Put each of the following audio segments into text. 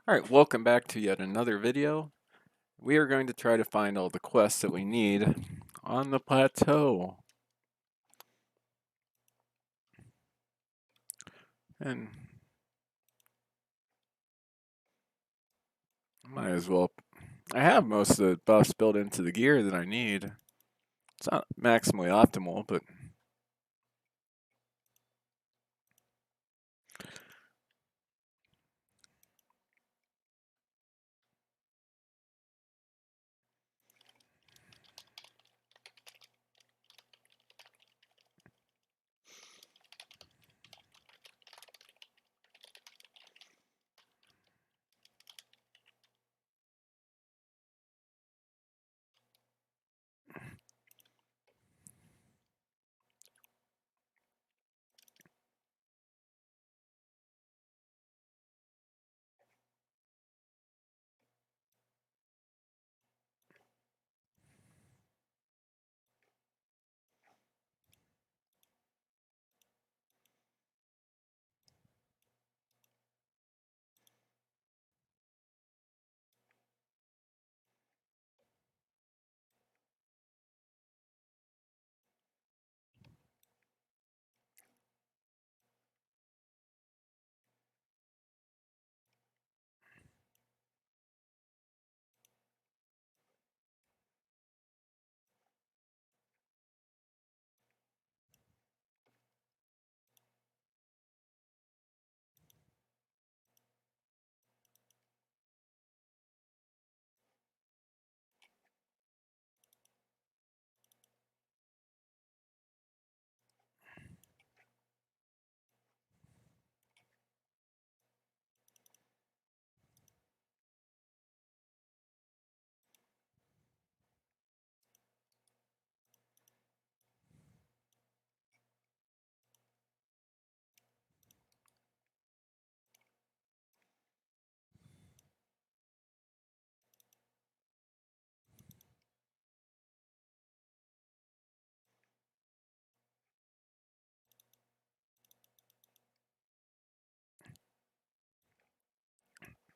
Alright, welcome back to yet another video. We are going to try to find all the quests that we need on the plateau. And might as well. I have most of the buffs built into the gear that I need. It's not maximally optimal, but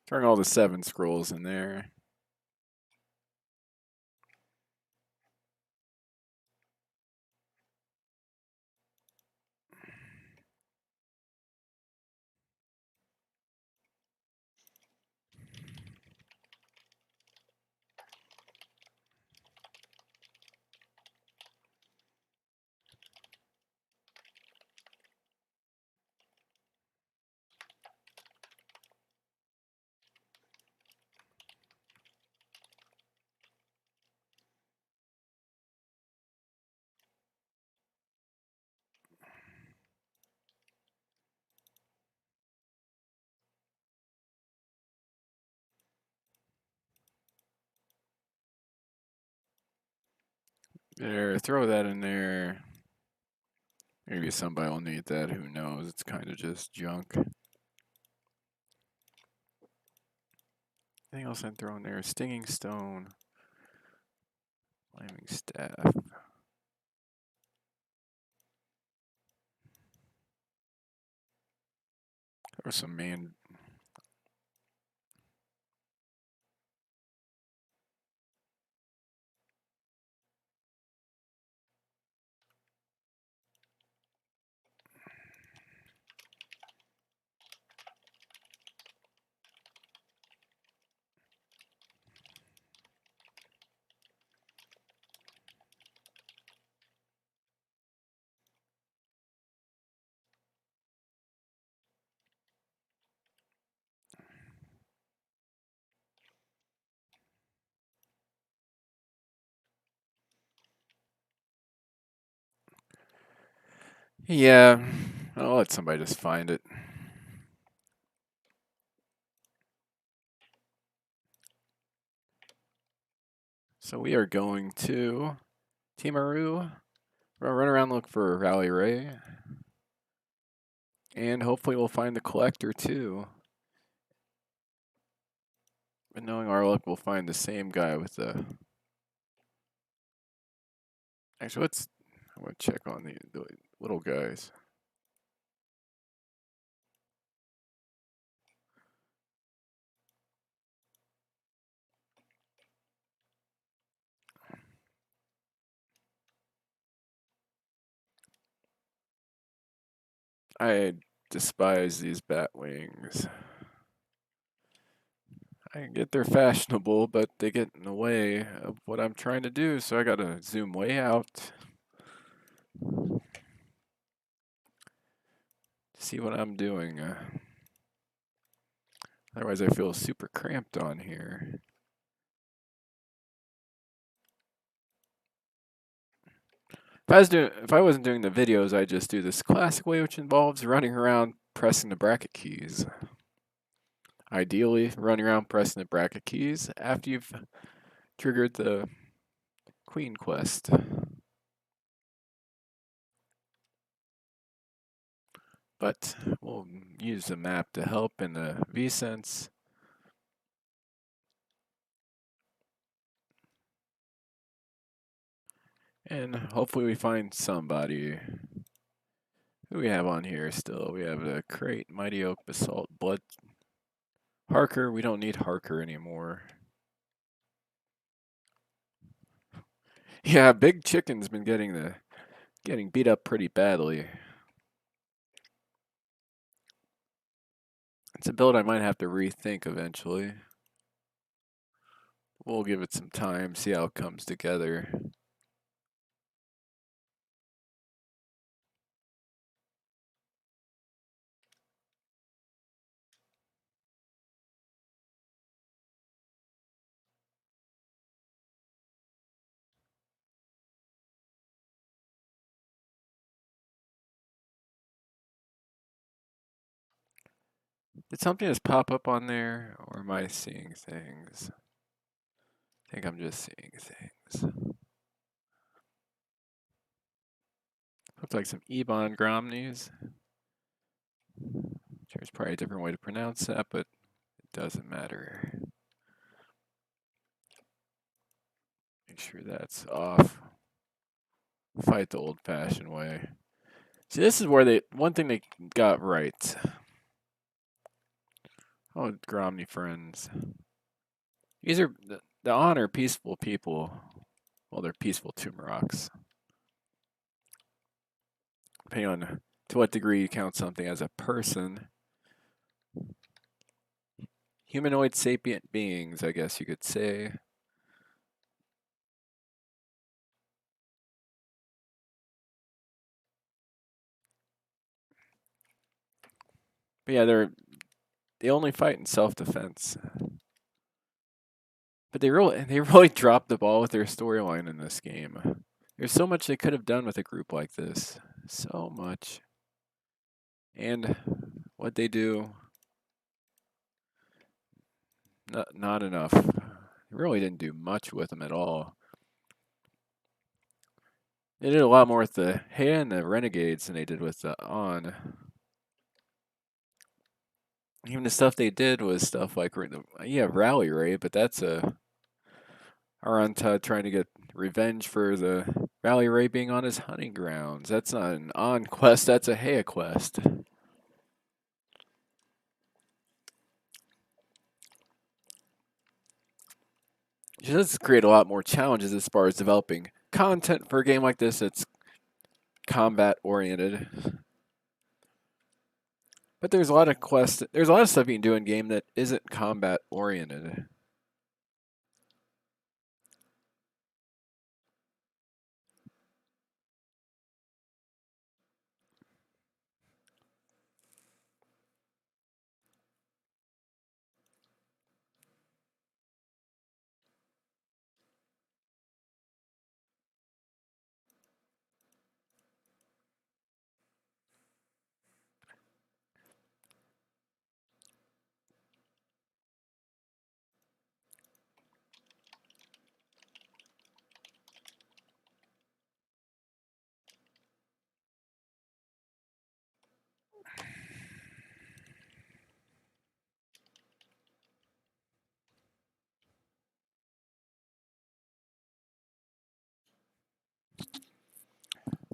throwing all the 7 scrolls in there. There, throw that in there. Maybe somebody will need that, who knows? It's kind of just junk. Anything else I'm throwing there? Stinging stone. Flaming staff. Or some man. Yeah, I'll let somebody just find it. So we are going to Tumerok. We're gonna run around and look for Rally Ray. And hopefully we'll find the collector too. But knowing our luck, we'll find the same guy with the... Actually, I want to check on the little guys. I despise these bat wings. I get they're fashionable, but they get in the way of what I'm trying to do, so I gotta zoom way out. See what I'm doing. Otherwise, I feel super cramped on here. If I wasn't doing the videos, I'd just do this classic way, which involves running around pressing the bracket keys. Ideally, running around pressing the bracket keys after you've triggered the Queen quest. But we'll use the map to help in the V-Sense. And hopefully we find somebody. Who we have on here still? We have a Crate, Mighty Oak, Basalt, Blood. Harker, we don't need Harker anymore. Yeah, Big Chicken's been getting beat up pretty badly. It's a build I might have to rethink eventually. We'll give it some time, see how it comes together. Did something just pop up on there, or am I seeing things? I think I'm just seeing things. Looks like some Ebon Gromnies. There's probably a different way to pronounce that, but it doesn't matter. Make sure that's off. Fight the old-fashioned way. See, this is where one thing they got right. Oh, Gromny friends. These are the honor peaceful people. Well, they're peaceful Tumeroks. Depending on to what degree you count something as a person. Humanoid sapient beings, I guess you could say. But yeah, they only fight in self-defense. But they really dropped the ball with their storyline in this game. There's so much they could have done with a group like this. So much. And what they do, not enough. They really didn't do much with them at all. They did a lot more with the Hea and the Renegades than they did with the On. Even the stuff they did was stuff like, yeah, Rally Ray, but that's a Aranta trying to get revenge for the Rally Ray being on his hunting grounds. That's not an On quest, that's a Hea quest. It does create a lot more challenges as far as developing content for a game like this that's combat oriented. But there's a lot of quests, there's a lot of stuff you can do in game that isn't combat oriented.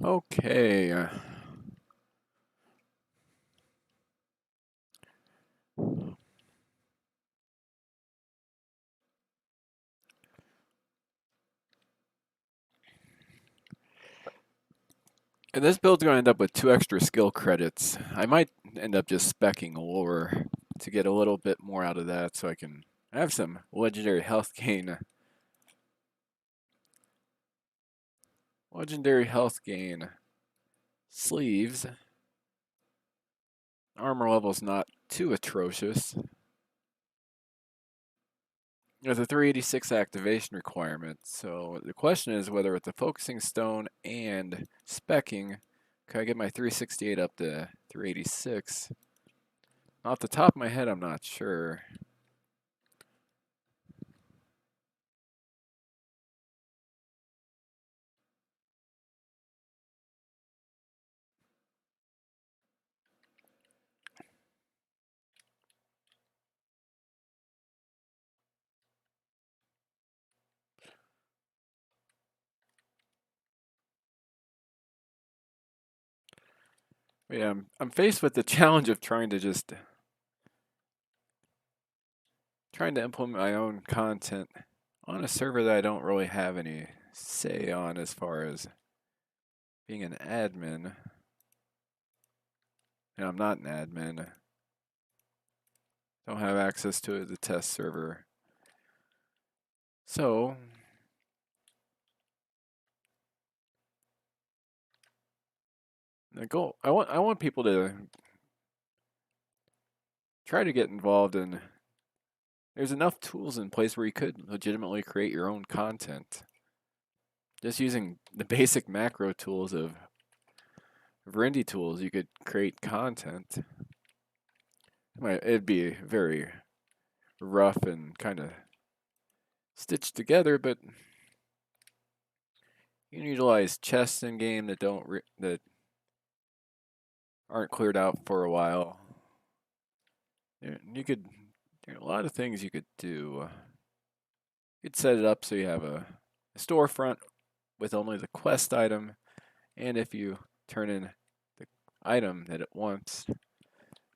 Okay. And this build's going to end up with 2 extra skill credits. I might end up just speccing lore to get a little bit more out of that so I can have some legendary health gain. Legendary health gain. Sleeves. Armor level's not too atrocious. There's a 386 activation requirement, so the question is whether with the focusing stone and specking, can I get my 368 up to 386? Off the top of my head, I'm not sure. Yeah, I'm faced with the challenge of trying to implement my own content on a server that I don't really have any say on as far as being an admin. And I'm not an admin. Don't have access to the test server. So the goal, I want people to try to get involved in. There's enough tools in place where you could legitimately create your own content. Just using the basic macro tools of Rendy tools, you could create content. It'd be very rough and kind of stitched together, but you can utilize chests in game that that aren't cleared out for a while. There are a lot of things you could do. You could set it up so you have a storefront with only the quest item, and if you turn in the item that it wants,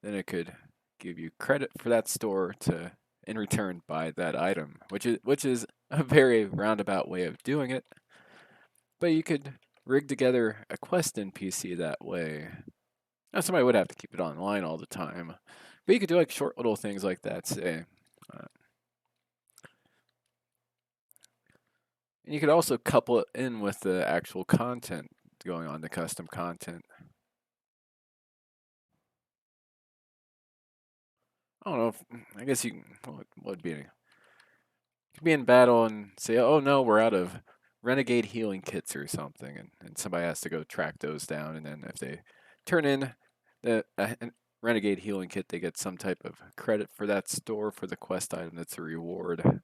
then it could give you credit for that store to in return buy that item, which is a very roundabout way of doing it. But you could rig together a quest NPC that way. Now somebody would have to keep it online all the time, but you could do like short little things like that, say. And you could also couple it in with the actual content going on, the custom content. I don't know if, I guess you what would be could be in battle and say, oh no, we're out of renegade healing kits or something, and somebody has to go track those down, and then if they turn in the renegade healing kit, they get some type of credit for that store for the quest item that's a reward.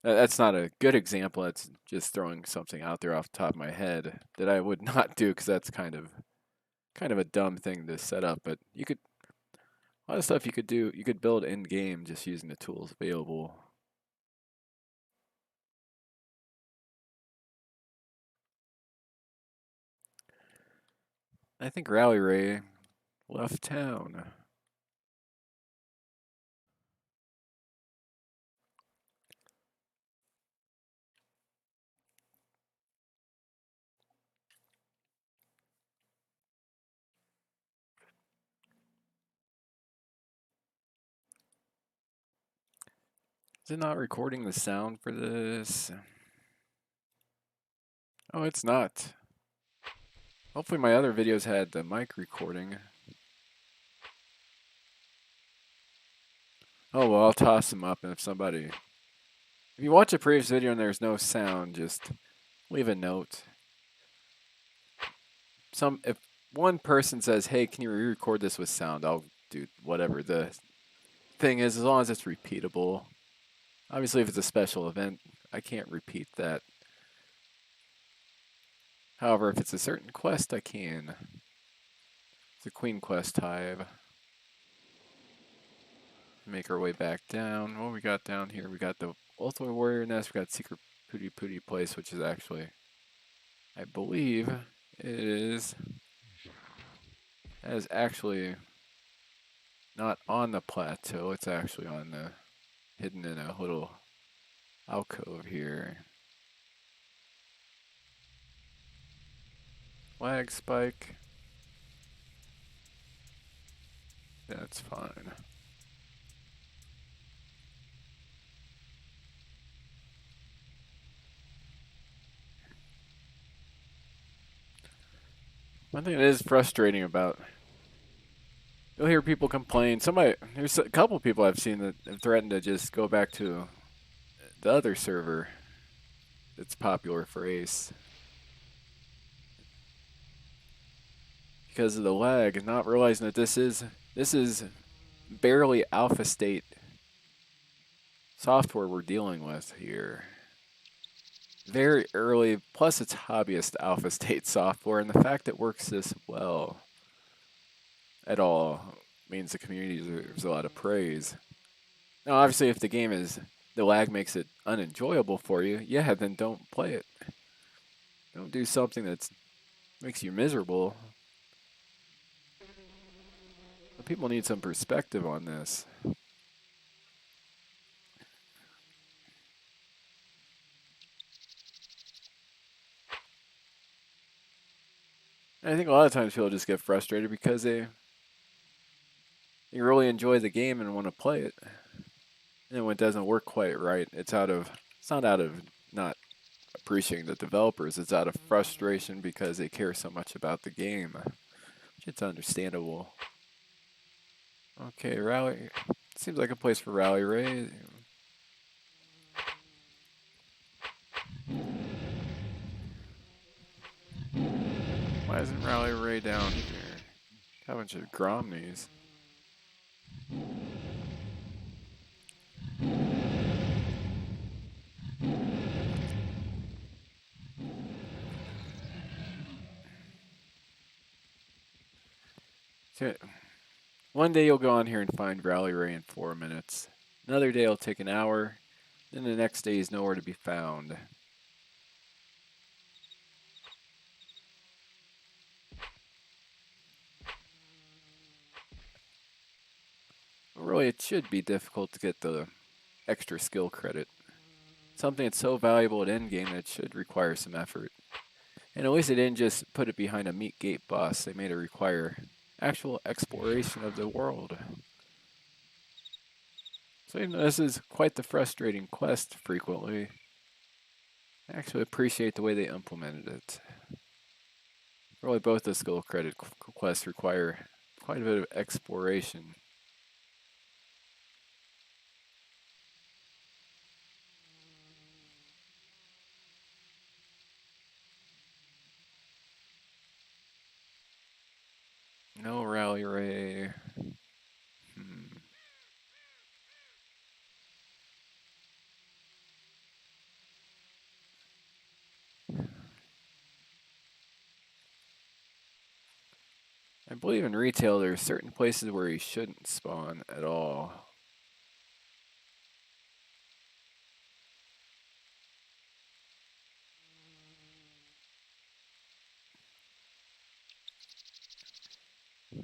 That's not a good example. That's just throwing something out there off the top of my head that I would not do because that's kind of a dumb thing to set up. But you could a lot of stuff you could do. You could build in game just using the tools available. I think Rally Ray left town. Is it not recording the sound for this? Oh, it's not. Hopefully my other videos had the mic recording. Oh well, I'll toss them up, and if you watch a previous video and there's no sound, just leave a note. If one person says, "Hey, can you re-record this with sound?" I'll do whatever the thing is, as long as it's repeatable. Obviously, if it's a special event, I can't repeat that. However, if it's a certain quest, I can. It's a Queen Quest hive. Make our way back down. What we got down here? We got the Ultimate Warrior Nest. We got Secret Pooty Place, which is actually, I believe, is actually not on the plateau. It's actually on the hidden in a little alcove here. Lag spike. That's fine. One thing that is frustrating about, you'll hear people complain. There's a couple people I've seen that have threatened to just go back to the other server that's popular for Ace because of the lag, and not realizing that this is barely alpha state software we're dealing with here. Very early, plus it's hobbyist alpha state software, and the fact it works this well at all means the community deserves a lot of praise. Now, obviously, if the lag makes it unenjoyable for you, yeah, then don't play it. Don't do something that makes you miserable. But people need some perspective on this. And I think a lot of times people just get frustrated because they really enjoy the game and want to play it. And when it doesn't work quite right, it's not out of not appreciating the developers. It's out of frustration because they care so much about the game. Which it's understandable. Okay, rally. Seems like a place for Rally Ray. Why isn't Rally Ray down here? Got a bunch of Gromneys. So, one day you'll go on here and find Rally Ray in 4 minutes. Another day it'll take an hour. Then the next day he's nowhere to be found. But really, it should be difficult to get the extra skill credit. Something that's so valuable at endgame that it should require some effort. And at least they didn't just put it behind a meat gate boss. They made it require actual exploration of the world. So even though this is quite the frustrating quest frequently, I actually appreciate the way they implemented it. Really, both the skill credit quests require quite a bit of exploration. No Rally Ray. I believe in retail there are certain places where you shouldn't spawn at all.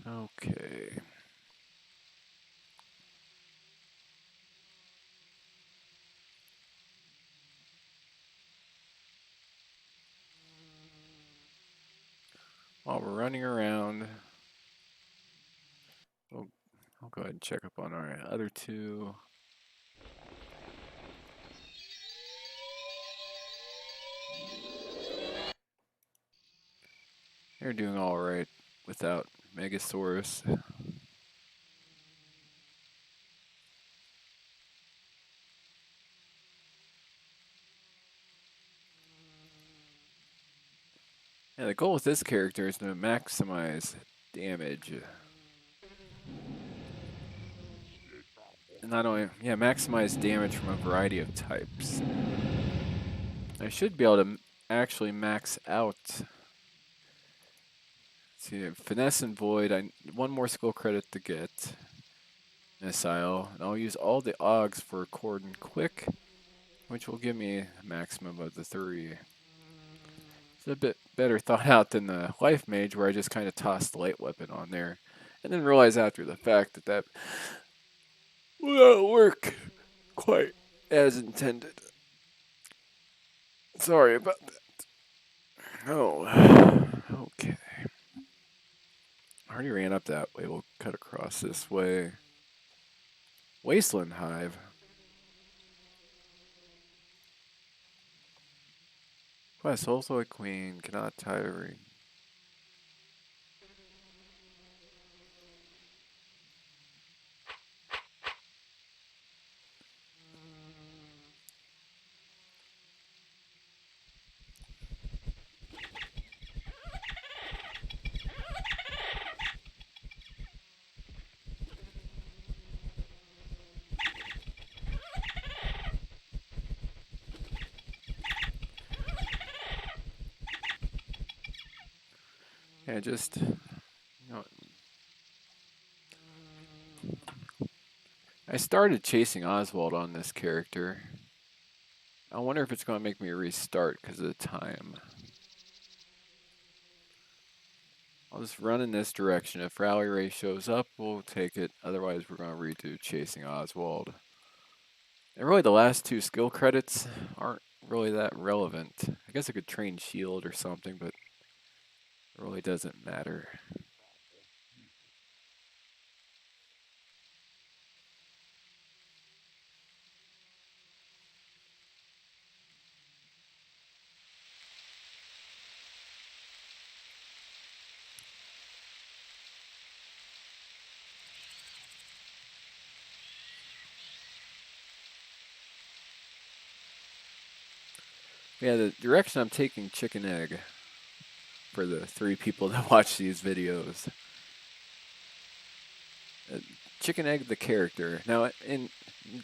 Okay. While we're running around, I'll go ahead and check up on our other two. They're doing all right without Megasaurus. Yeah, the goal with this character is to maximize damage. And not only, maximize damage from a variety of types. I should be able to actually max out. See, Finesse and Void, one more skill credit to get. Missile, and I'll use all the Augs for Cordon Quick, which will give me a maximum of the 3. It's a bit better thought out than the Life Mage, where I just kind of tossed the light weapon on there, and then realized after the fact that will not work quite as intended. Sorry about that. Oh, okay. I already ran up that way. We'll cut across this way. Wasteland Hive. Quest, also a queen, cannot tire. Yeah, just, I started Chasing Oswald on this character. I wonder if it's going to make me restart because of the time. I'll just run in this direction. If Rally Ray shows up, we'll take it. Otherwise, we're going to redo Chasing Oswald. And really, the last 2 skill credits aren't really that relevant. I guess I could train Shield or something, but it really doesn't matter. Yeah, the direction I'm taking Chicken Egg for the 3 people that watch these videos. Chicken Egg, the character. Now, in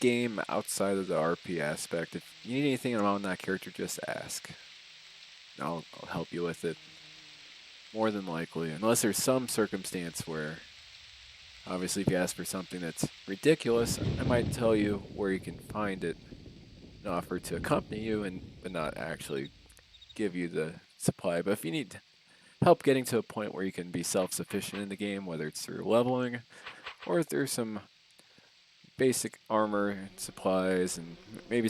game outside of the RP aspect, if you need anything around that character, just ask. I'll help you with it. More than likely. Unless there's some circumstance where, obviously, if you ask for something that's ridiculous, I might tell you where you can find it and offer to accompany you, but not actually give you the supply. But if you need help getting to a point where you can be self-sufficient in the game, whether it's through leveling or through some basic armor and supplies, and maybe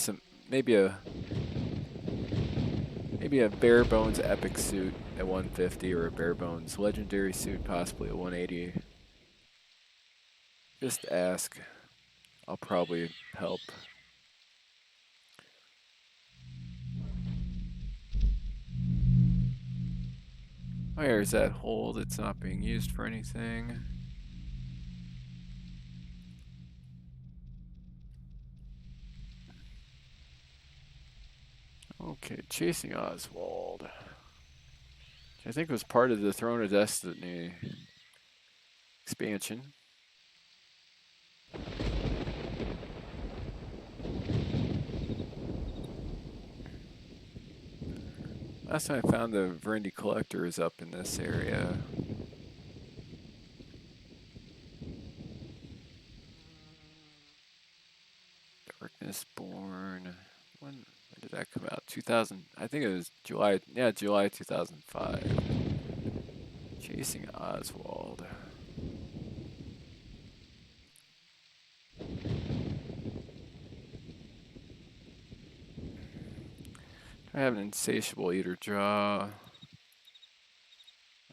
a bare bones epic suit at 150 or a bare bones legendary suit possibly at 180. Just ask. I'll probably help. Where's that hole that's not being used for anything? Okay, Chasing Oswald. Which I think was part of the Throne of Destiny expansion. Last time I found the Verendi Collector is up in this area. Darkness Born. When did that come out? 2000. I think it was July. Yeah, July 2005. Chasing Oswald. I have an insatiable eater jaw.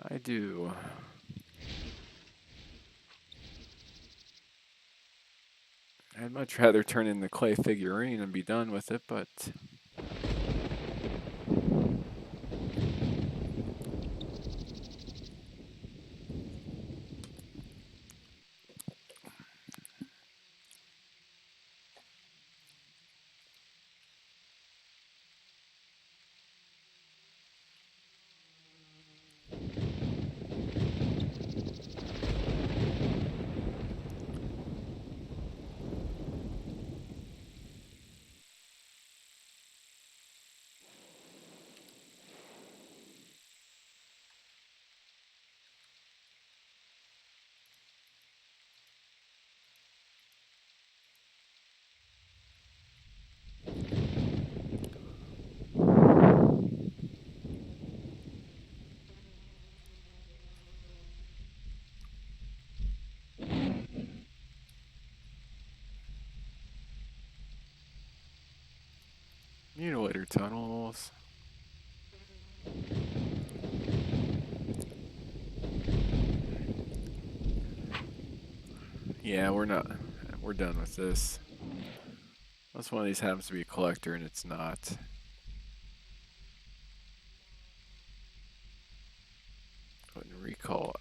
I do. I'd much rather turn in the clay figurine and be done with it, but mutilator tunnels. Yeah, we're not. We're done with this. Unless one of these happens to be a collector and it's not. Go ahead and recall.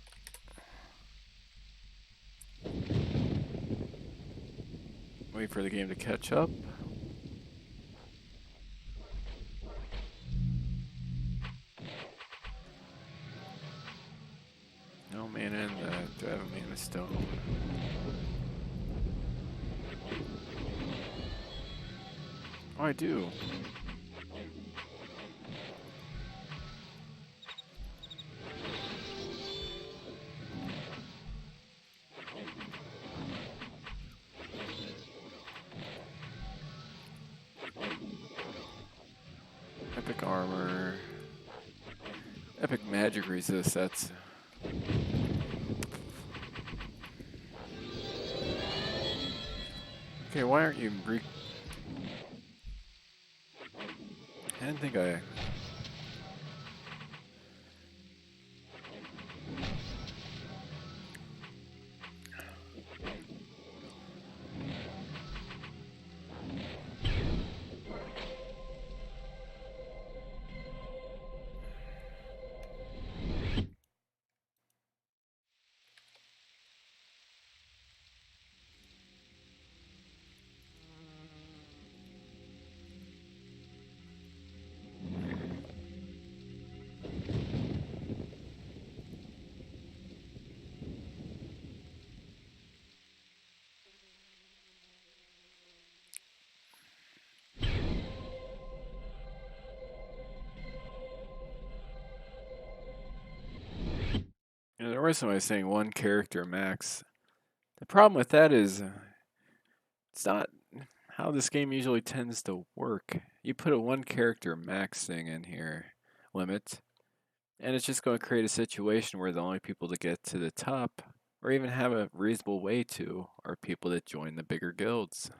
Wait for the game to catch up. No mana in that. Do I have a mana stone? Oh, I do. Epic armor. Epic magic resist. That's. Okay, why aren't you I didn't think I. You know, there was somebody saying one character max. The problem with that is it's not how this game usually tends to work. You put a one character max thing in here, limit, and it's just going to create a situation where the only people to get to the top, or even have a reasonable way to, are people that join the bigger guilds.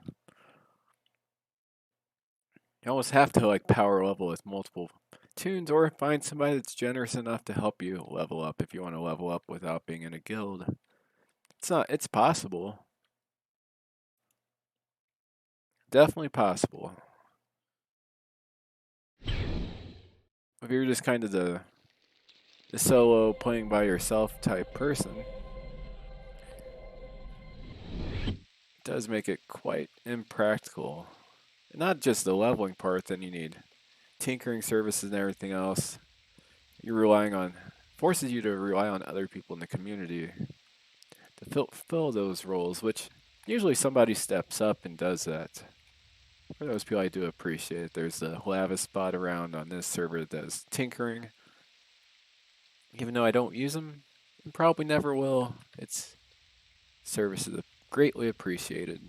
You almost have to like power level with multiple tunes, or find somebody that's generous enough to help you level up if you want to level up without being in a guild. It's possible. Definitely possible. If you're just kind of the solo playing by yourself type person, it does make it quite impractical. Not just the leveling part, then you need tinkering services and everything else. You're relying on, forces you to rely on other people in the community to fill those roles, which usually somebody steps up and does that. For those people, I do appreciate it. There's a lava spot around on this server that does tinkering. Even though I don't use them, and probably never will, its service is greatly appreciated.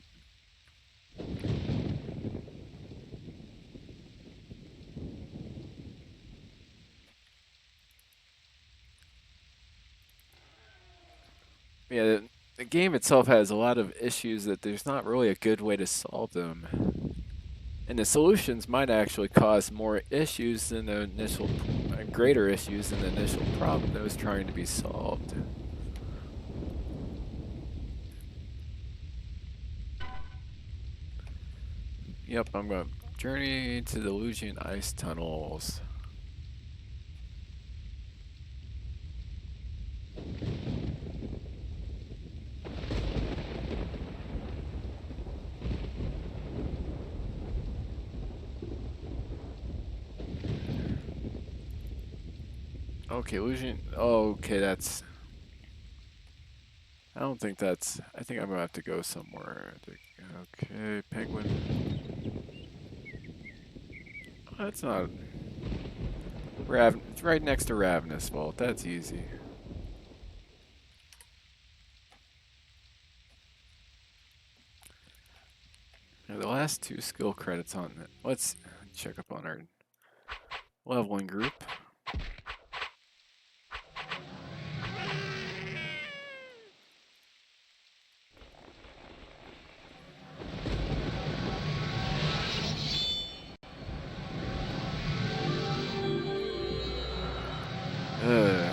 Yeah, the game itself has a lot of issues that there's not really a good way to solve them. And the solutions might actually cause more issues than the initial, greater issues than the initial problem that was trying to be solved. Yep, I'm going to journey to the Lugian ice tunnels. Okay, Lugian. Oh, okay, that's. I don't think that's. I think I'm gonna have to go somewhere. Okay, penguin. That's not. It's right next to Ravenous Vault. That's easy. Now, the last two skill credits on it. Let's check up on our leveling group.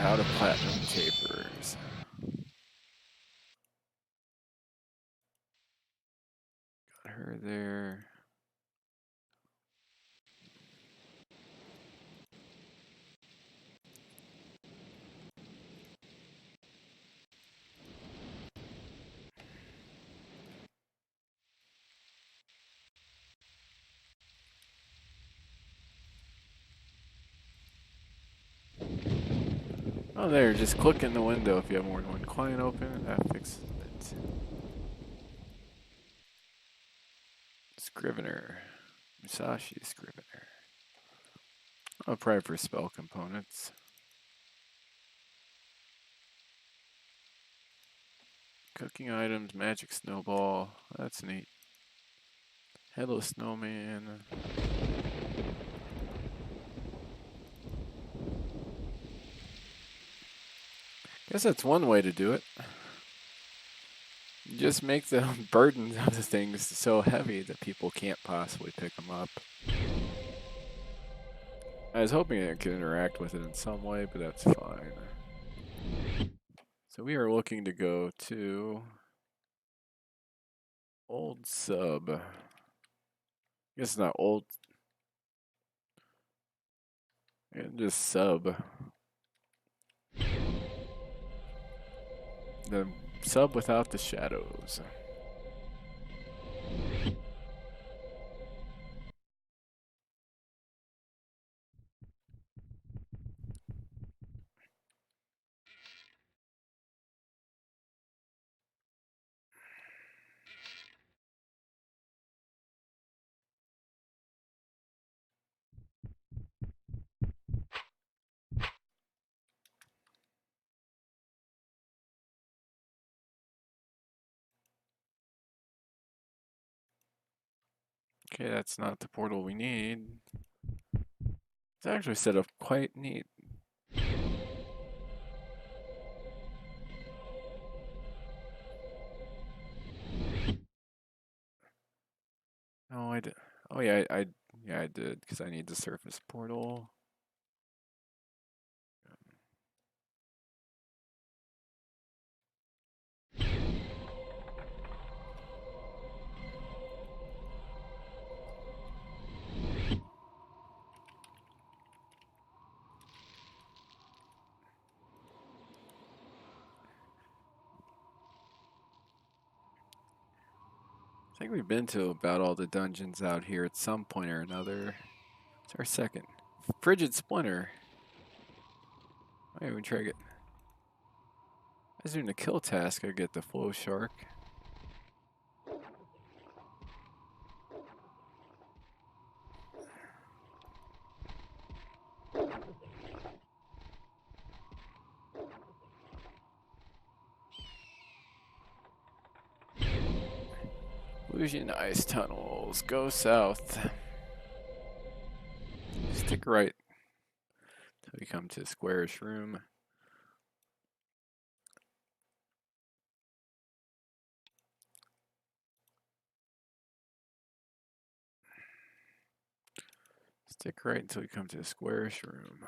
How to platinum tapers. Right there. Oh, there, just click in the window if you have more than one client open, and that fixes it. Scrivener. Musashi Scrivener. Oh, probably for spell components. Cooking items, magic snowball. That's neat. Hello, snowman. Guess that's one way to do it. Just make the burden of the things so heavy that people can't possibly pick them up. I was hoping it could interact with it in some way, but that's fine. So we are looking to go to Old Sub. I guess it's not old. Just Sub. The sub without the shadows. Okay, that's not the portal we need. It's actually set up quite neat. Oh, I did. Oh yeah, I did because I need the surface portal. I think we've been to about all the dungeons out here at some point or another. It's our second. Frigid Splinter. I even try to get. I was doing a kill task. I get the flow shark. Illusion ice tunnels. Go south. Stick right till we come to squarish room. Stick right until we come to the squarish room.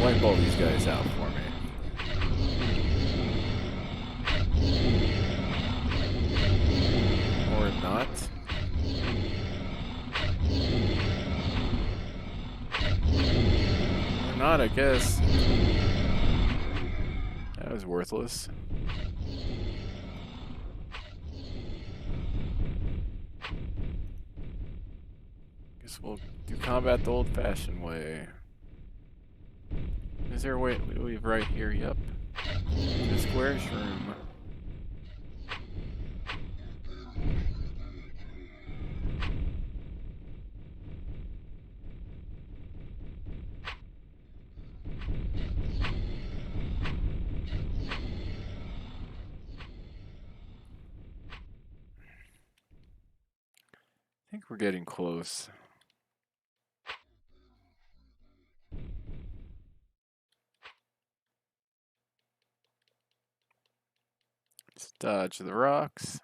Wipe all these guys out for me. Or not. Or not, I guess. That was worthless. Guess we'll do combat the old-fashioned way. Is there a way we leave right here? Yep. The square shroom. I think we're getting close. Let's dodge the rocks.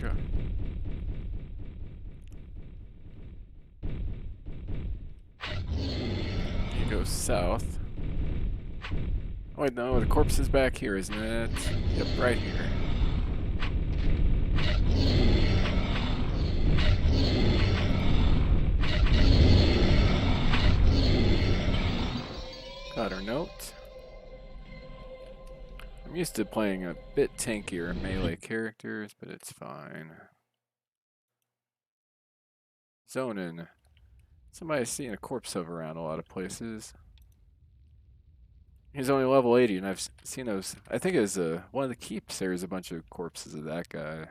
Go. You go south. Oh wait, no, the corpse is back here, isn't it? Yep, right here. Got our note. I'm used to playing a bit tankier melee characters, but it's fine. Zonin. Somebody's seeing a corpse hover around a lot of places. He's only level 80, and I've seen those. I think as one of the keeps, there's a bunch of corpses of that guy.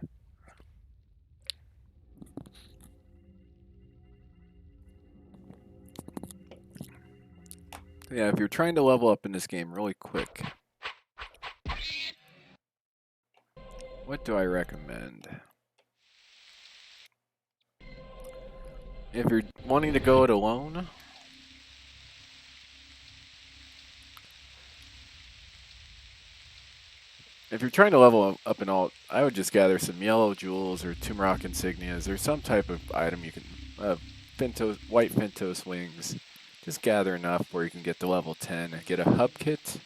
Yeah, if you're trying to level up in this game really quick, what do I recommend? If you're wanting to go it alone, if you're trying to level up in alt, I would just gather some yellow jewels or Tumerok insignias or some type of item you can, white Fintos wings. Just gather enough where you can get to level 10 and get a hub kit.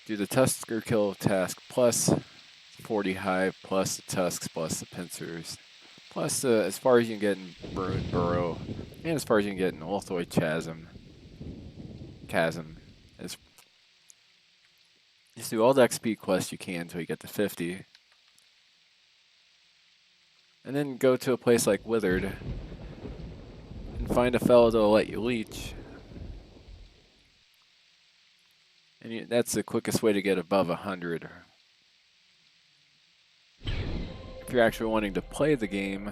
Do the Tusker kill task plus 40 hive plus the tusks plus the pincers. Plus as far as you can get in Ruined Burrow and as far as you can get in Ulthoid Chasm. Just do all the XP quests you can until you get to 50. And then go to a place like Withered and find a fellow that'll let you leech. And that's the quickest way to get above 100. If you're actually wanting to play the game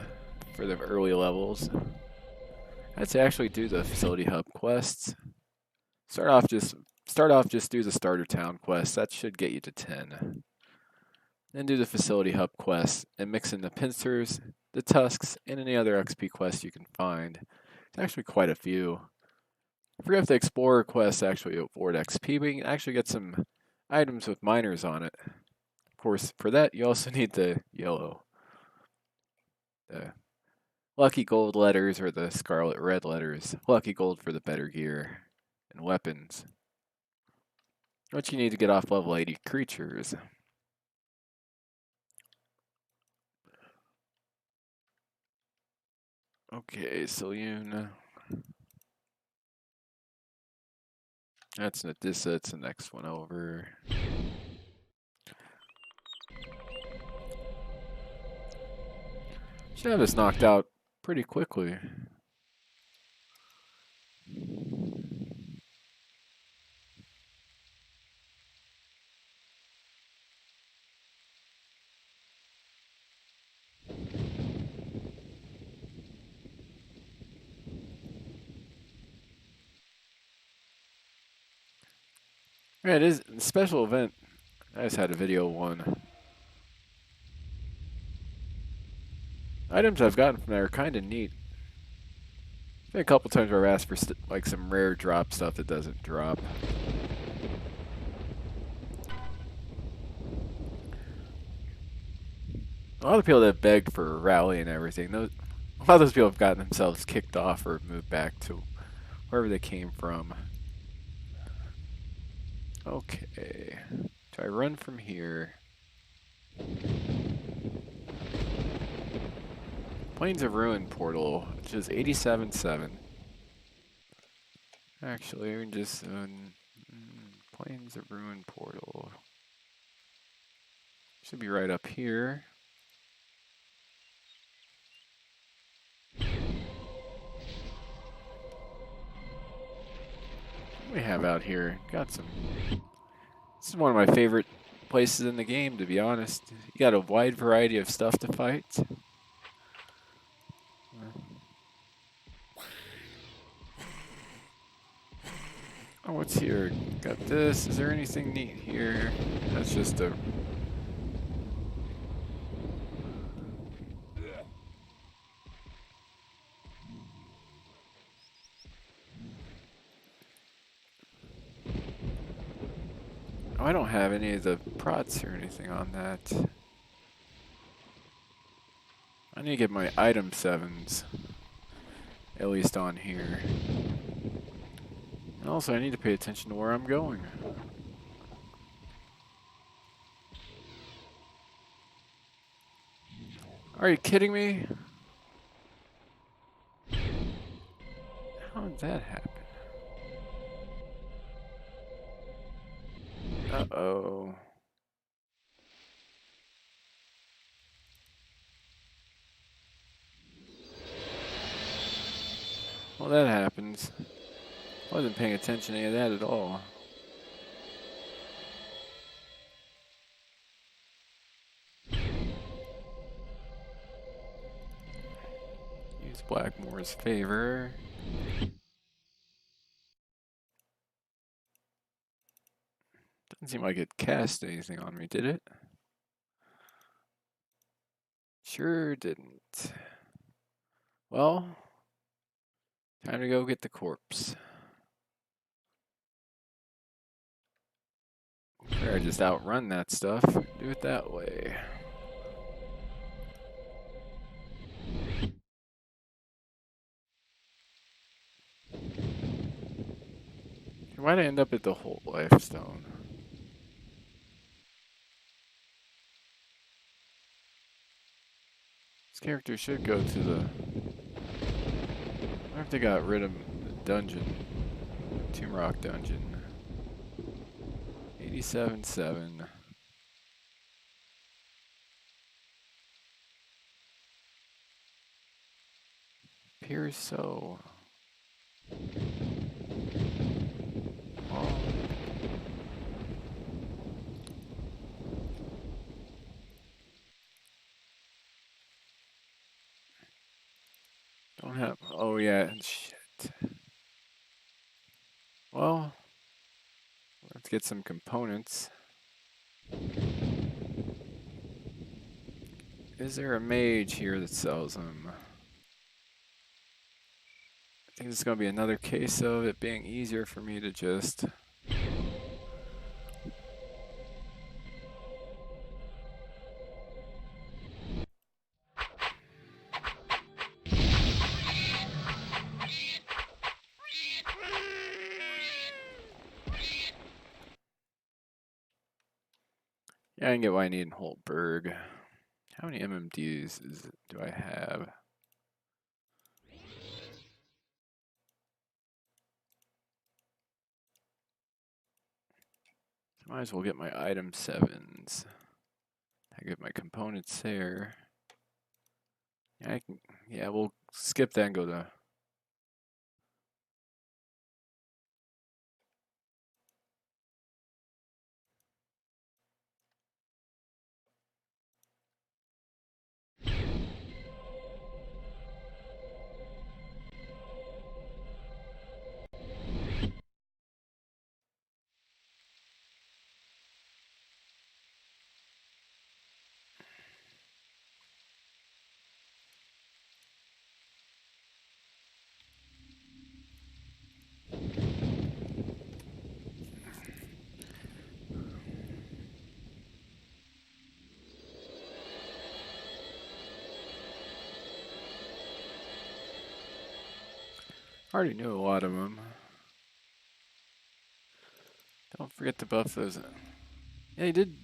for the early levels, I'd say actually do the Facility Hub quests. Start off just do the Starter Town quest. That should get you to 10. Then do the Facility Hub quest and mix in the pincers, the tusks, and any other XP quests you can find. There's actually quite a few. I forget if the Explorer quests actually award XP, but you can actually get some items with miners on it. Of course, for that you also need the yellow. The lucky gold letters or the scarlet red letters. Lucky gold for the better gear and weapons. What you need to get off level 80 creatures. Okay, Saloon. That's not this, that's the next one over. Should have this knocked out pretty quickly. Yeah, it is a special event. I just had a video one. Items I've gotten from there are kind of neat. Been a couple times where I've asked for like some rare drop stuff that doesn't drop. A lot of people that have begged for a rally and everything, a lot of those people have gotten themselves kicked off or moved back to wherever they came from. Okay. Do I run from here? Plains of Ruin portal, which is 87.7. Actually, we can just Plains of Ruin portal. Should be right up here. we have out here? Got some. This is one of my favorite places in the game, to be honest. You got a wide variety of stuff to fight. Oh, what's here? Got this. Is there anything neat here? That's just a... Oh, I don't have any of the prots or anything on that. I need to get my item 7s, at least on here. And also, I need to pay attention to where I'm going. Are you kidding me? How did that happen? Uh-oh. Well, that happens. I wasn't paying attention to any of that at all. Use Blackmore's favor. Doesn't seem like it cast anything on me, did it? Sure didn't. Well, time to go get the corpse. Or just outrun that stuff. Do it that way. Why'd I end up at the whole life stone? This character should go to the... I wonder if they got rid of the dungeon. Tumerok dungeon. 87-7. Appears so. Well, don't have... Oh, yeah. Shit. Well, let's get some components. Is there a mage here that sells them? I think it's going to be another case of it being easier for me to just... Yeah, I can get what I need in Holtberg. How many MMDs do I have? Might as well get my item 7s. I get my components there. Yeah, we'll skip that and go to... I already knew a lot of them. Don't forget to buff those. Yeah, he did.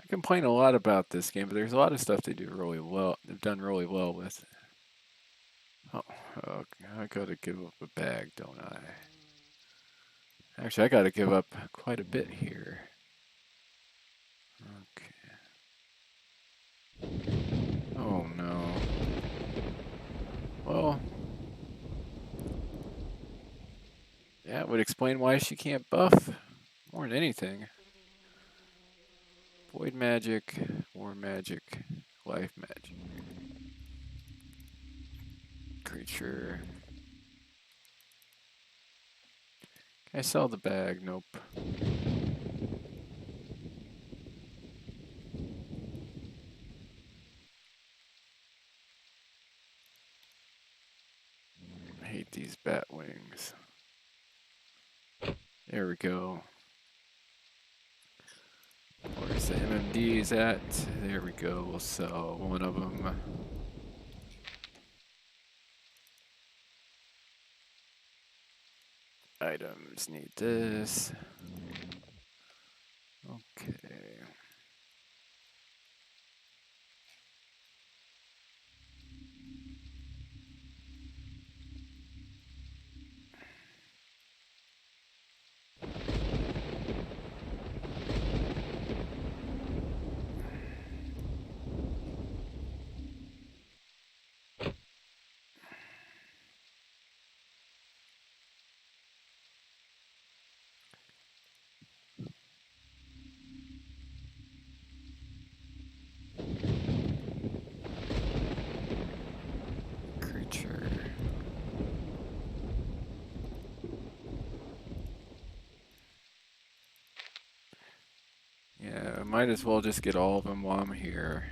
I complain a lot about this game, but there's a lot of stuff they do really well. They've done really well with. Oh, I gotta give up a bag, don't I? Actually, I gotta give up quite a bit here. Okay. Oh no. Well. That would explain why she can't buff more than anything. Void magic, war magic, life magic. Creature. Can I sell the bag? Nope. I hate these bat wings. There we go. Where's the MMDs at? There we go. We'll sell one of them. Items need this. Okay. Creature. Yeah, I might as well just get all of them while I'm here.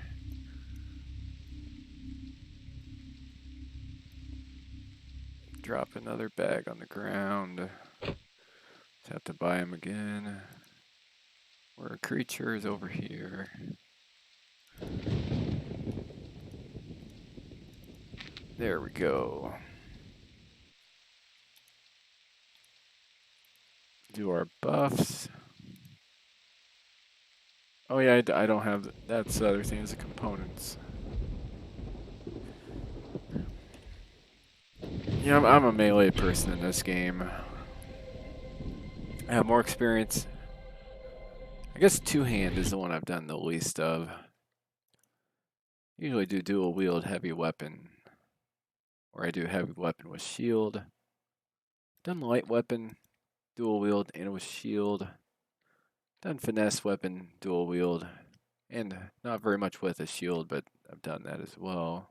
Drop another bag on the ground. Just have to buy them again. Where a creature is over here. There we go. Do our buffs. Oh yeah, I don't have, that's the other thing, is the components. Yeah, I'm a melee person in this game. I have more experience. I guess two-hand is the one I've done the least of. Usually do dual wield heavy weapon. Or I do heavy weapon with shield. Done light weapon, dual wield, and with shield. Done finesse weapon, dual wield. And not very much with a shield, but I've done that as well.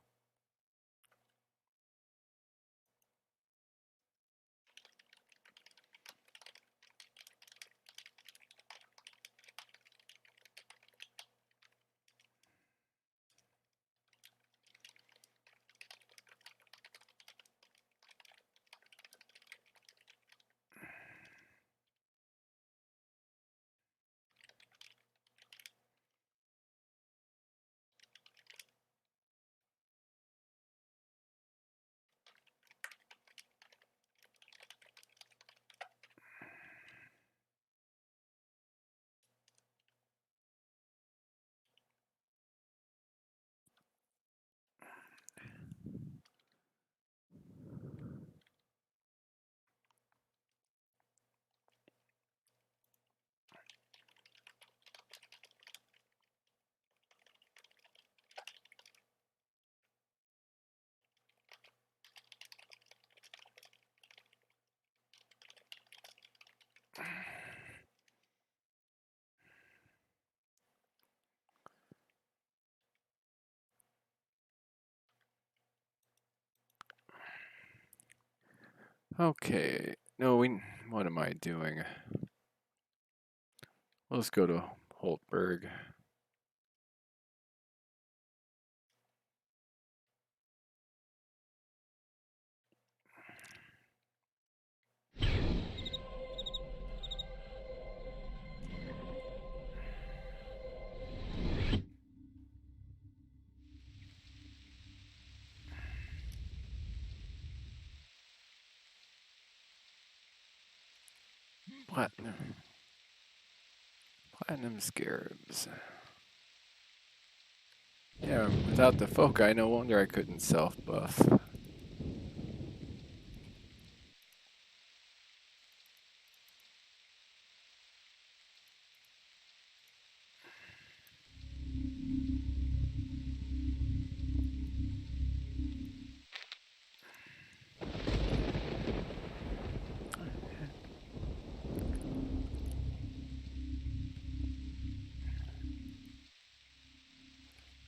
Okay, no, what am I doing? Let's go to Holtberg. Platinum scarabs. Yeah, without the foci, no wonder I couldn't self-buff.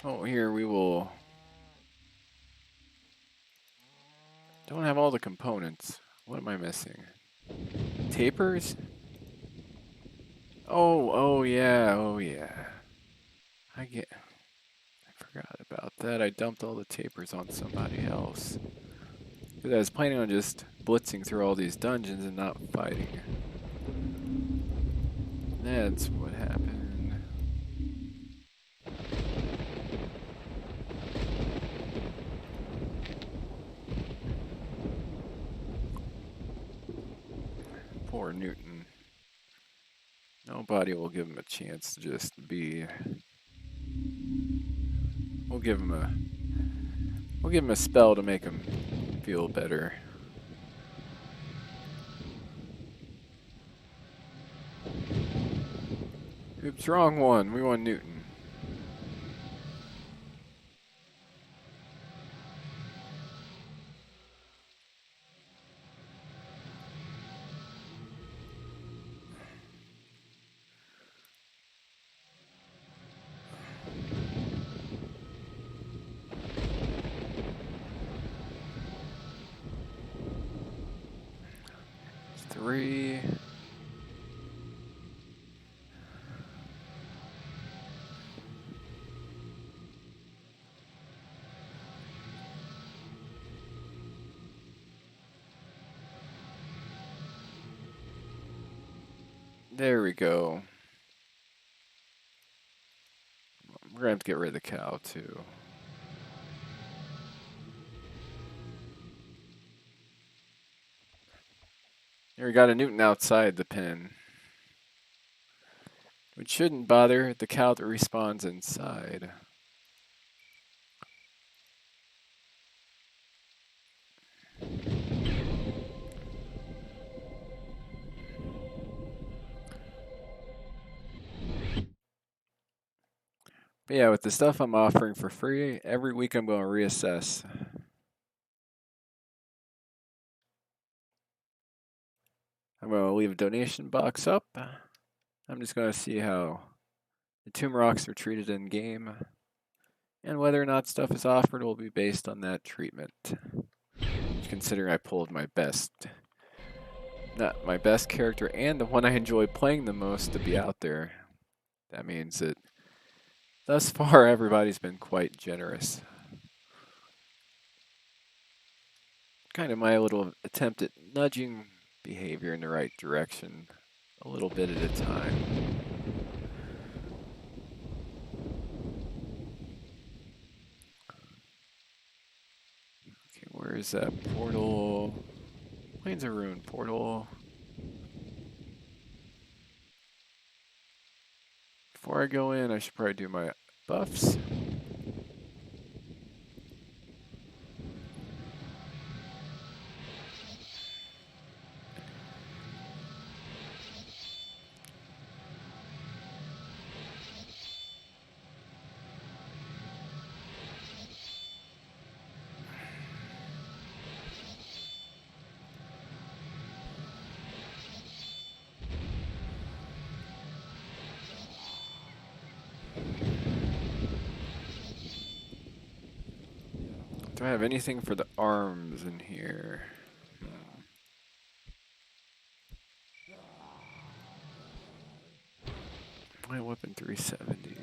Oh, here we will. Don't have all the components. What am I missing? Tapers? Oh yeah, oh yeah. I forgot about that. I dumped all the tapers on somebody else. Because I was planning on just blitzing through all these dungeons and not fighting. That's what happened. Poor Newton. Nobody will give him a chance to just be. We'll give him a spell to make him feel better. Oops, wrong one. We want Newton. Three. There we go. We're gonna have to get rid of the cow too. Here we got a Newton outside the pen. Which shouldn't bother the cow that respawns inside. But yeah, with the stuff I'm offering for free, every week I'm going to reassess. I'm going to leave a donation box up. I'm just going to see how the Tumeroks are treated in game. And whether or not stuff is offered will be based on that treatment. Considering I pulled my best. Not my best character and the one I enjoy playing the most to be out there. That means that thus far everybody's been quite generous. Kind of my little attempt at nudging behavior in the right direction a little bit at a time. Okay, where is that portal? Plains of Ruin portal. Before I go in, I should probably do my buffs. Do I have anything for the arms in here? My weapon 370.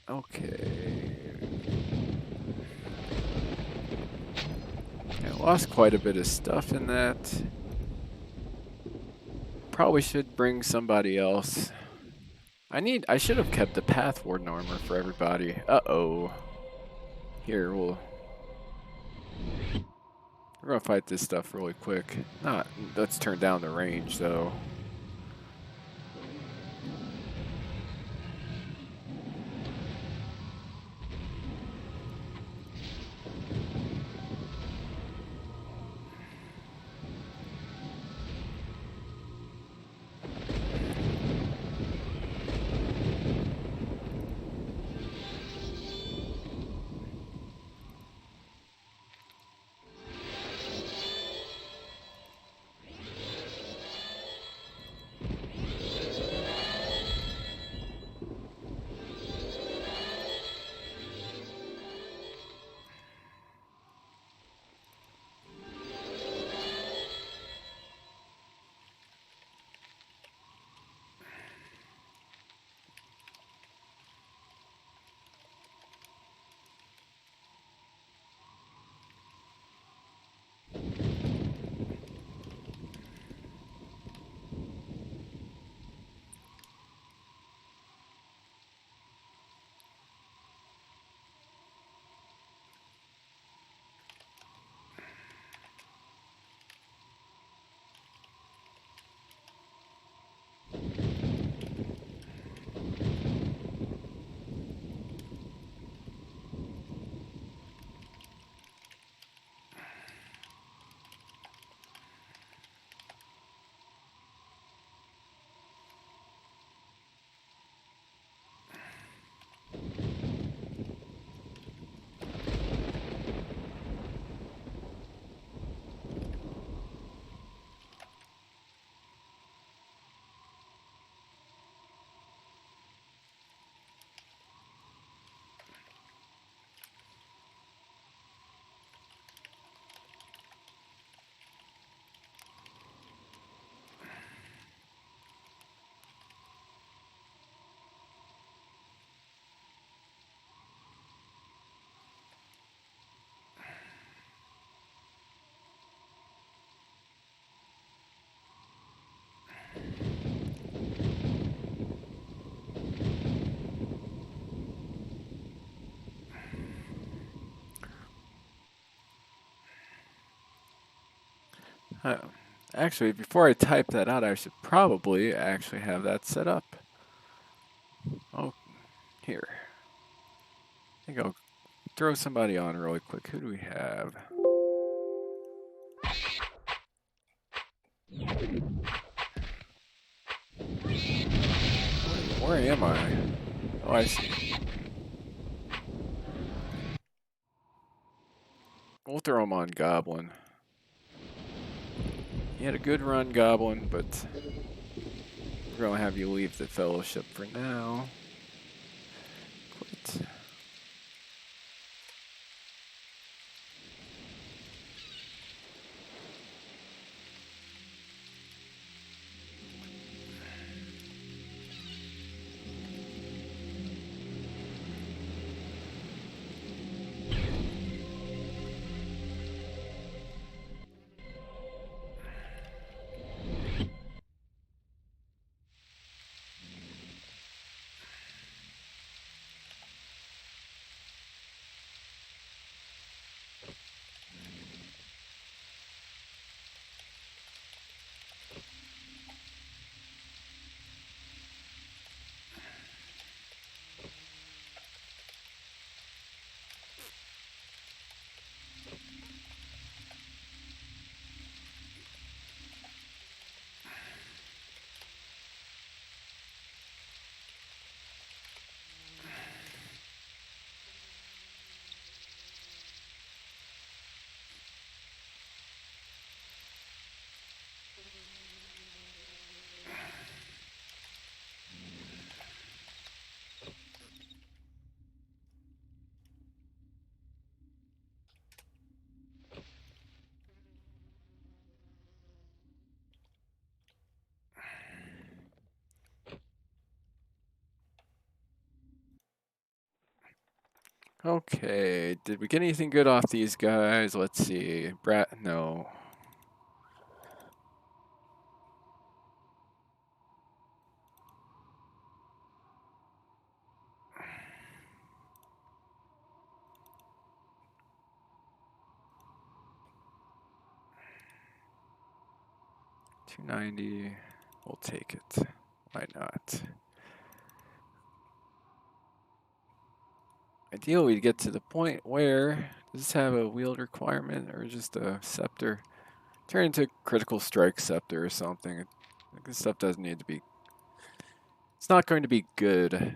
Okay. I lost quite a bit of stuff in that. Probably should bring somebody else. I should have kept the Path Warden armor for everybody. Uh-oh. Here, we're gonna fight this stuff really quick. Let's turn down the range, though. Uh, Actually, before I type that out, I should probably actually have that set up. Oh, here. I think I'll throw somebody on really quick. Who do we have? Where am I? Oh, I see. We'll throw him on Goblin. He had a good run, Goblin, but we're going to have you leave the Fellowship for now. Quit. Okay, did we get anything good off these guys? Let's see. No. $290. We'll take it. Why not? Ideally, we'd get to the point where does this have a wield requirement or just a scepter? Turn into a critical strike scepter or something. This stuff doesn't need to be. It's not going to be good,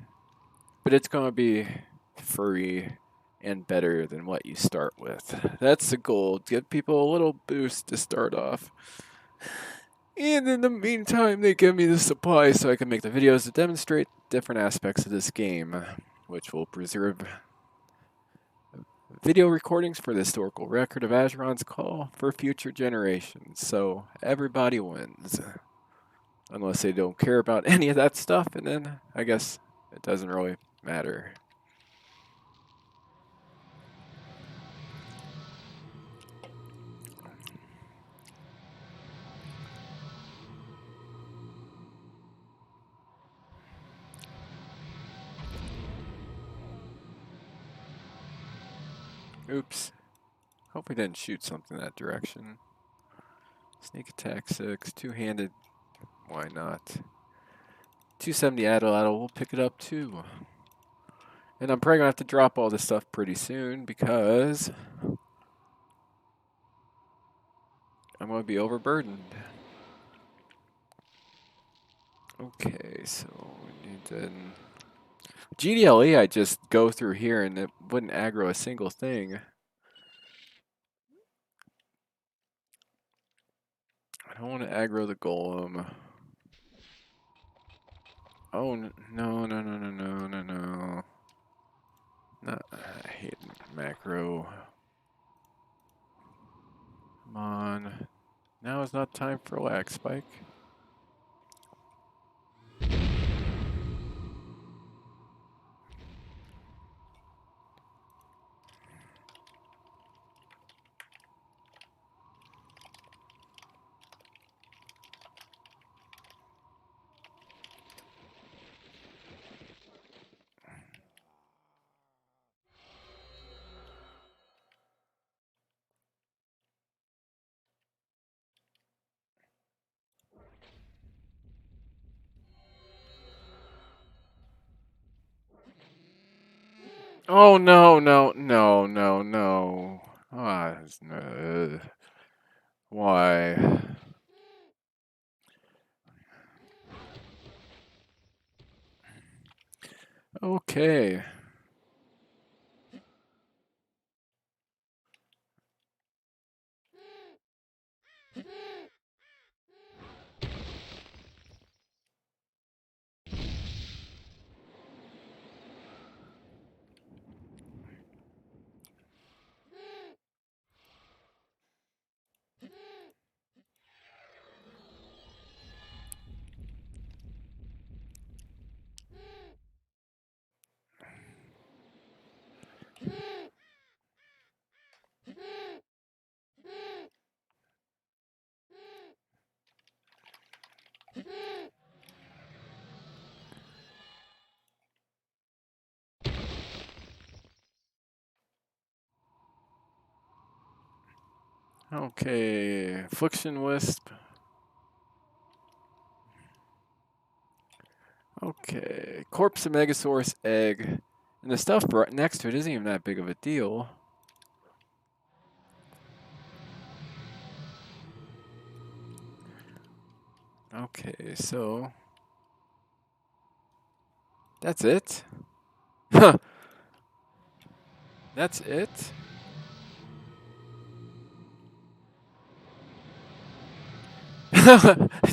but it's going to be free and better than what you start with. That's the goal. Give people a little boost to start off. And in the meantime, they give me the supplies so I can make the videos to demonstrate different aspects of this game, which will preserve video recordings for the historical record of Asheron's call for future generations. So everybody wins. Unless they don't care about any of that stuff, and then I guess it doesn't really matter. Oops. Hope we didn't shoot something that direction. Sneak attack 6, two-handed, why not? 270 Addle, we'll pick it up too. And I'm probably gonna have to drop all this stuff pretty soon because I'm gonna be overburdened. Okay, so we need to. GDLE, I just go through here and it wouldn't aggro a single thing. I don't want to aggro the golem. Oh, no, no, no, no, no, no, no. No, I hate macro. Come on. Now is not time for lag spike. Oh no, no, no, no, no. Ah, no. Why? Okay. Okay. Affliction Wisp. Okay. Corpse of Megasaurus egg. And the stuff right next to it isn't even that big of a deal. Okay, so that's it? Huh. That's it?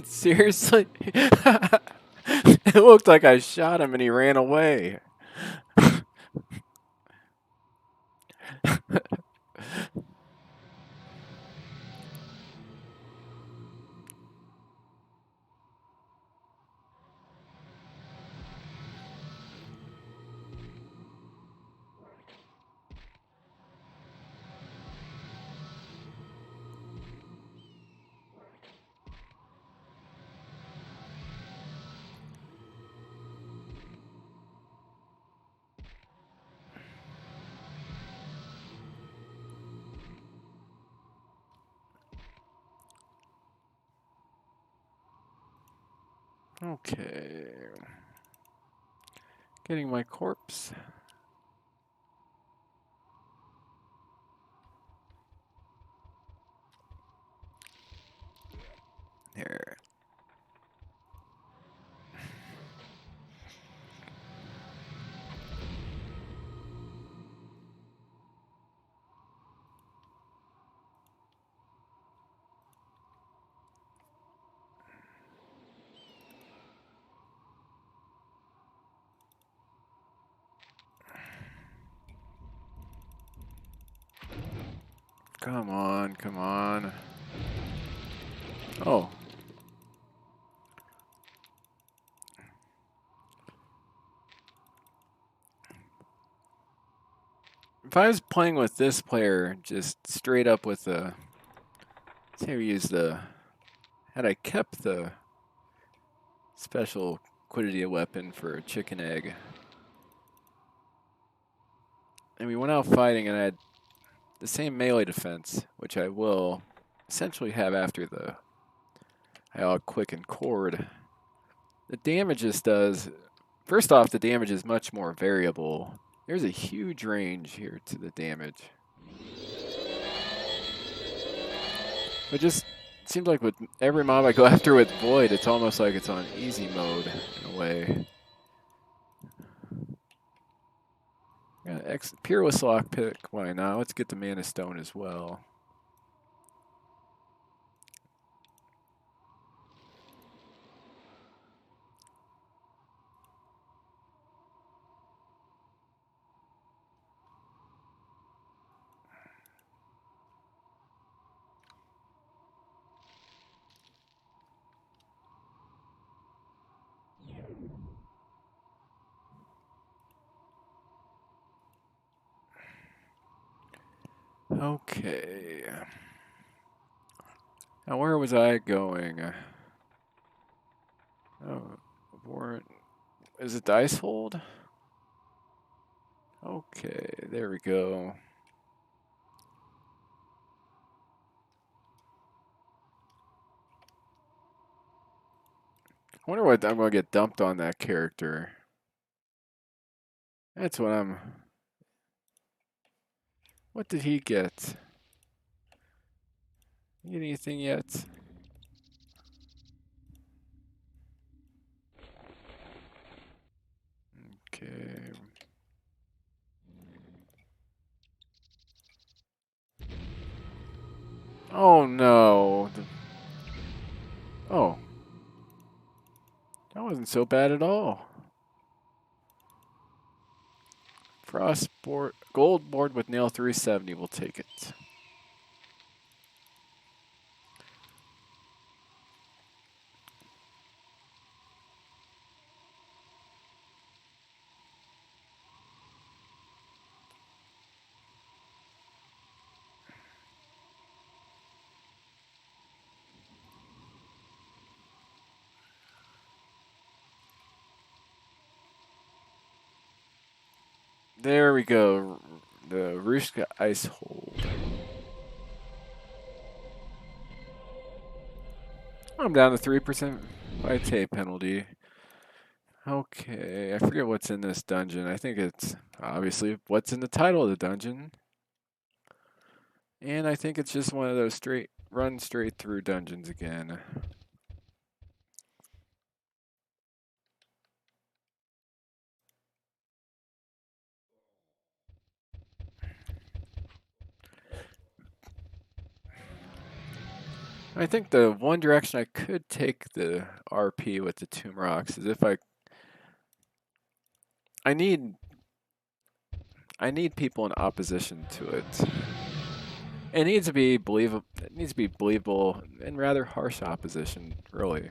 Seriously? It looked like I shot him and he ran away. Okay. Getting my corpse. There. Come on, come on. Oh. If I was playing with this player, just straight up with the, say we use the, had I kept the special Quidditch weapon for a chicken egg, and we went out fighting and I had the same melee defense, which I will essentially have after the quick and cord. The damage this does, first off, the damage is much more variable. There's a huge range here to the damage. It just seems like with every mob I go after with Void, it's almost like it's on easy mode in a way. Yeah, Peerless Lockpick, why not? Let's get the Mana Stone as well. Okay. Now where was I going? Oh, warrant. Is it Dice Hold? Okay, there we go. I wonder what I'm going to get dumped on that character. That's what I'm What did he get? Get anything yet? Okay. Oh no. Oh. That wasn't so bad at all. Frost board, gold board with nail 370. We'll take it. There we go. The Rushka Ice Hold. I'm down to 3% vitae penalty. Okay, I forget what's in this dungeon. I think it's obviously what's in the title of the dungeon. And I think it's just one of those run straight through dungeons again. I think the one direction I could take the RP with the Tumeroks is if I need people in opposition to it. It needs to be believable. It needs to be believable and rather harsh opposition, really.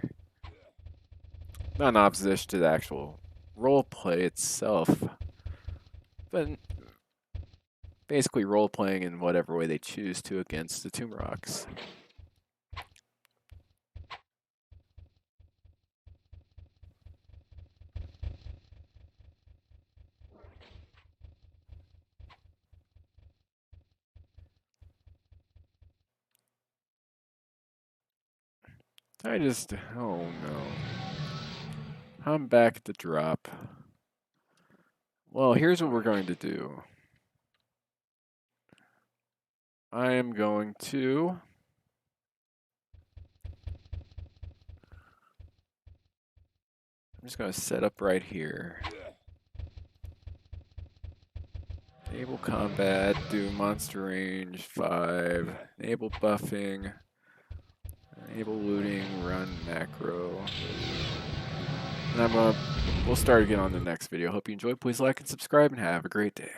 Not an opposition to the actual role play itself, but basically role playing in whatever way they choose to against the Tumeroks. Oh no. I'm back at the drop. Well, here's what we're going to do. I am going to I'm just going to set up right here. Enable combat, do monster range 5, enable buffing, enable looting, run macro. And we'll start again on the next video. Hope you enjoyed. Please like and subscribe and have a great day.